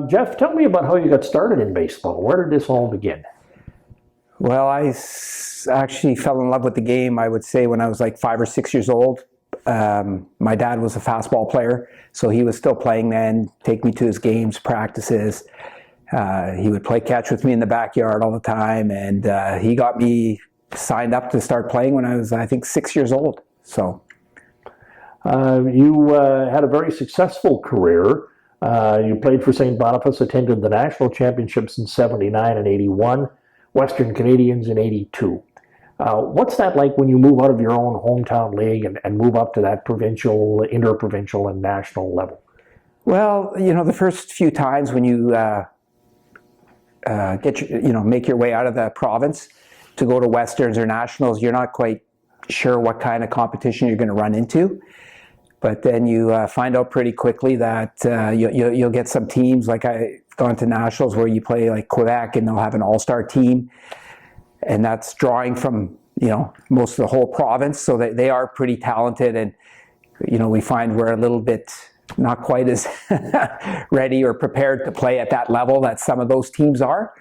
Jeff, tell me about how you got started in baseball. Where did this all begin? Well, actually fell in love with the game, I would say, when I was like 5 or 6 years old. My dad was a fastball player, so he was still playing then, take me to his games, practices. He would play catch with me in the backyard all the time, and he got me signed up to start playing when I was, I think, 6 years old. So You had a very successful career. You played for St. Boniface, attended the national championships in 79 and 81, Western Canadians in 82. What's that like when you move out of your own hometown league and move up to that provincial, interprovincial, and national level? well, the first few times when you make your way out of the province to go to Westerns or Nationals, you're not quite sure what kind of competition you're going to run into. But then you find out pretty quickly that you'll get some teams, like I've gone to Nationals where you play like Quebec and they'll have an all-star team. And that's drawing from, most of the whole province. So they are pretty talented. And, we find we're a little bit not quite as ready or prepared to play at that level that some of those teams are.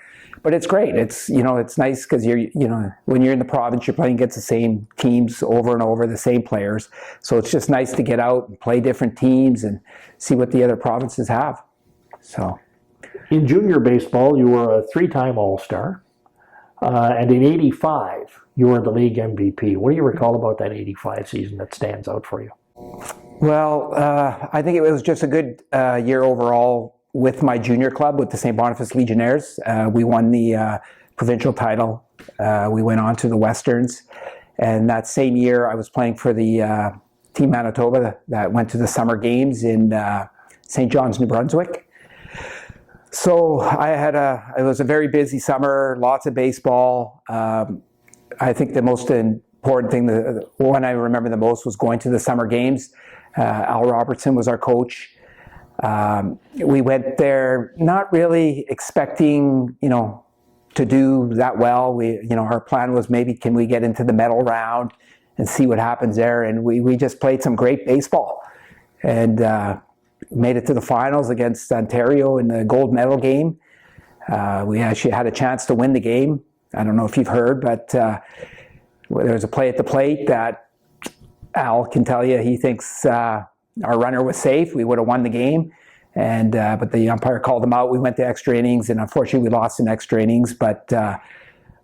But it's great. It's nice because when you're in the province, you're playing against the same teams over and over, the same players. So it's just nice to get out and play different teams and see what the other provinces have. So In junior baseball, you were a three-time All-Star. And in 85, you were the league MVP. What do you recall about that 85 season that stands out for you? Well, I think it was just a good year overall with my junior club, with the St. Boniface Legionnaires. We won the provincial title. We went on to the Westerns. And that same year, I was playing for the Team Manitoba that went to the summer games in St. John's, New Brunswick. So it was a very busy summer, lots of baseball. I think the most important thing, the one I remember the most, was going to the summer games. Al Robertson was our coach. We went there not really expecting, to do that well. Our plan was maybe can we get into the medal round and see what happens there. And we just played some great baseball and made it to the finals against Ontario in the gold medal game. We actually had a chance to win the game. I don't know if you've heard, but there was a play at the plate that Al can tell you he thinks our runner was safe. We would have won the game, but the umpire called him out. We went to extra innings, and unfortunately we lost in extra innings. But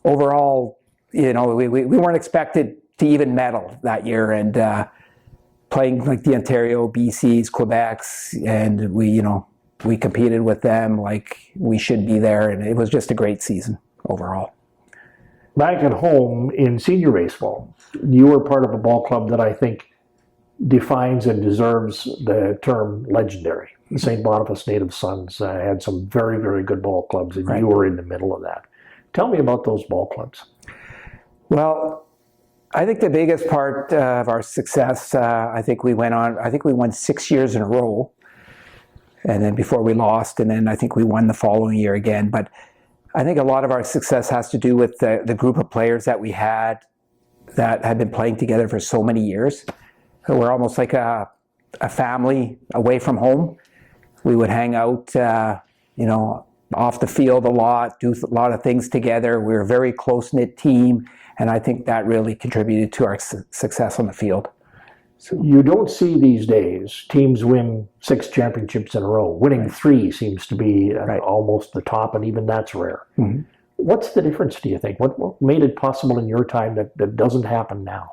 overall, we weren't expected to even medal that year, and playing like the Ontario, BCs, Quebecs, and we competed with them like we should be there, and it was just a great season overall. Back at home in senior baseball, you were part of a ball club that I think defines and deserves the term legendary. The St. Boniface Native Sons had some very, very good ball clubs, and you were in the middle of that. Tell me about those ball clubs. Well, I think the biggest part of our success, I think we won 6 years in a row, and then before we lost, and then I think we won the following year again. But I think a lot of our success has to do with the group of players that we had that had been playing together for so many years. So we're almost like a family away from home. We would hang out, off the field a lot, do a lot of things together. We were a very close-knit team, and I think that really contributed to our success on the field. So you don't see these days teams win 6 championships in a row. Winning 3 seems to be almost the top, and even that's rare. Mm-hmm. What's the difference, do you think? What made it possible in your time that doesn't happen now?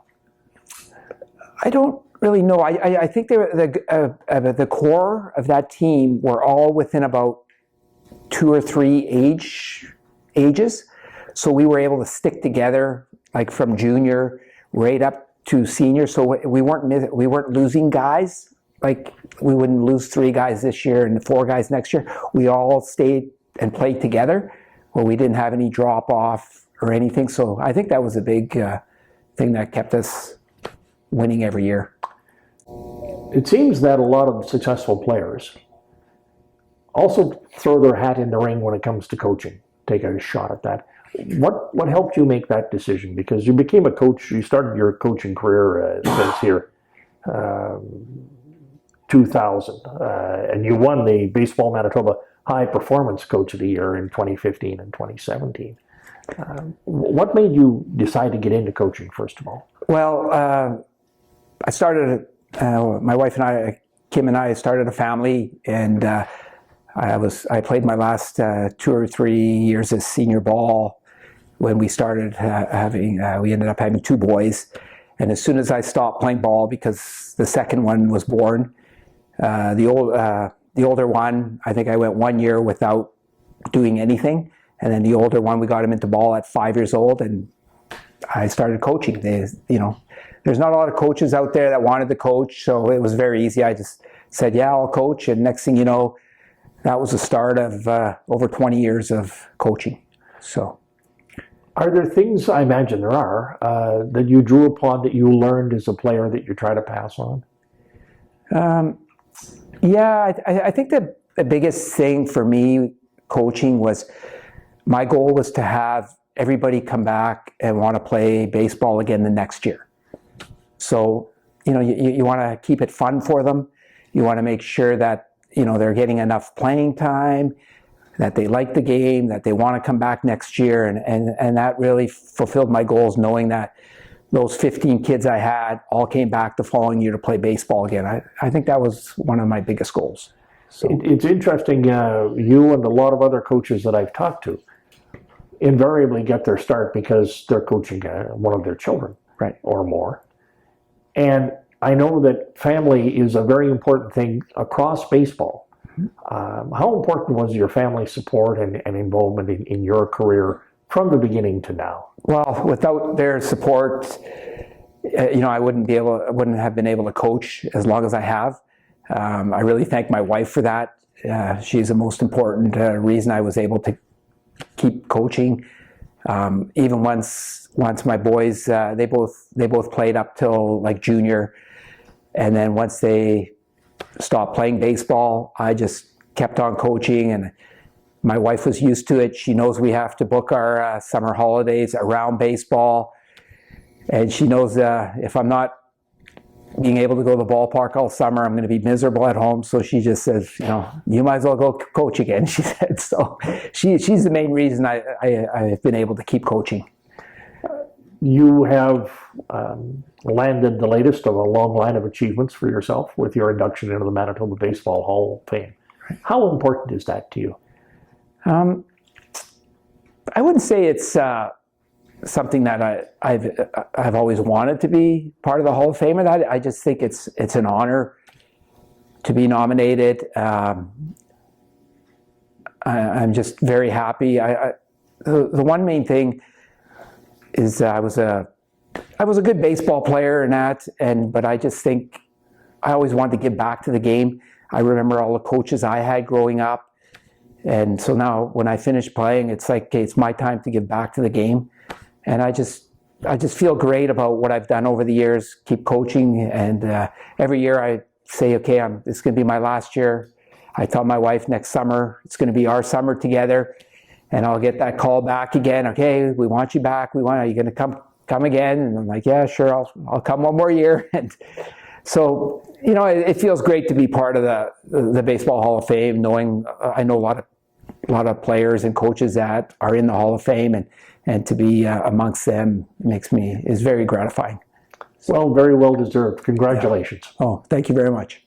I don't really know. I think the core of that team were all within about 2 or 3 ages. So we were able to stick together, like from junior right up to senior. So we weren't losing guys. Like we wouldn't lose 3 guys this year and 4 guys next year. We all stayed and played together, where we didn't have any drop off or anything. So I think that was a big thing that kept us winning every year. It seems that a lot of successful players also throw their hat in the ring when it comes to coaching. Take a shot at that. What helped you make that decision? Because you became a coach, you started your coaching career, it says here, 2000, and you won the Baseball Manitoba High Performance Coach of the Year in 2015 and 2017. What made you decide to get into coaching, first of all? Well, I started, my wife and I, Kim and I, started a family, and I played my last 2 or 3 years as senior ball when we started we ended up having 2 boys. And as soon as I stopped playing ball, because the second one was born, the older one, I think I went 1 year without doing anything. And then the older one, we got him into ball at 5 years old, and I started coaching. There's not a lot of coaches out there that wanted to coach, so it was very easy. I just said, yeah, I'll coach. And next thing you know, that was the start of over 20 years of coaching. So, are there things, I imagine there are, that you drew upon that you learned as a player that you try to pass on? Yeah, I think the biggest thing for me coaching was, my goal was to have everybody come back and want to play baseball again the next year. So, you want to keep it fun for them. You want to make sure that, they're getting enough playing time, that they like the game, that they want to come back next year. And that really fulfilled my goals, knowing that those 15 kids I had all came back the following year to play baseball again. I think that was one of my biggest goals. So. It's interesting, you and a lot of other coaches that I've talked to invariably get their start because they're coaching one of their children, right, or more. And I know that family is a very important thing across baseball. How important was your family support and involvement in your career from the beginning to now? Well, without their support, I wouldn't have been able to coach as long as I have. I really thank my wife for that. She's the most important reason I was able to keep coaching. Even once my boys, they both played up till like junior, and then once they stopped playing baseball, I just kept on coaching, and my wife was used to it. She knows we have to book our summer holidays around baseball, and she knows if I'm not being able to go to the ballpark all summer, I'm going to be miserable at home. So she just says, you might as well go coach again, she said. So she's the main reason I've been able to keep coaching. You have landed the latest of a long line of achievements for yourself with your induction into the Manitoba Baseball Hall of Fame. How important is that to you? I wouldn't say it's something that I've always wanted to be part of the Hall of Fame. And I just think it's an honor to be nominated. I'm just very happy. The one main thing is I was a good baseball player and but I just think I always wanted to give back to the game. I remember all the coaches I had growing up, and so now when I finish playing, it's like, okay, it's my time to give back to the game. And I just feel great about what I've done over the years, keep coaching, and every year I say, okay, it's going to be my last year. I tell my wife next summer, it's going to be our summer together, and I'll get that call back again. Okay, we want you back. Are you going to come again? And I'm like, yeah, sure, I'll come one more year. And so, it feels great to be part of the Baseball Hall of Fame, knowing I know a lot of players and coaches that are in the Hall of Fame, and to be amongst them is very gratifying. Well, very well deserved. Congratulations. Yeah. Oh, thank you very much.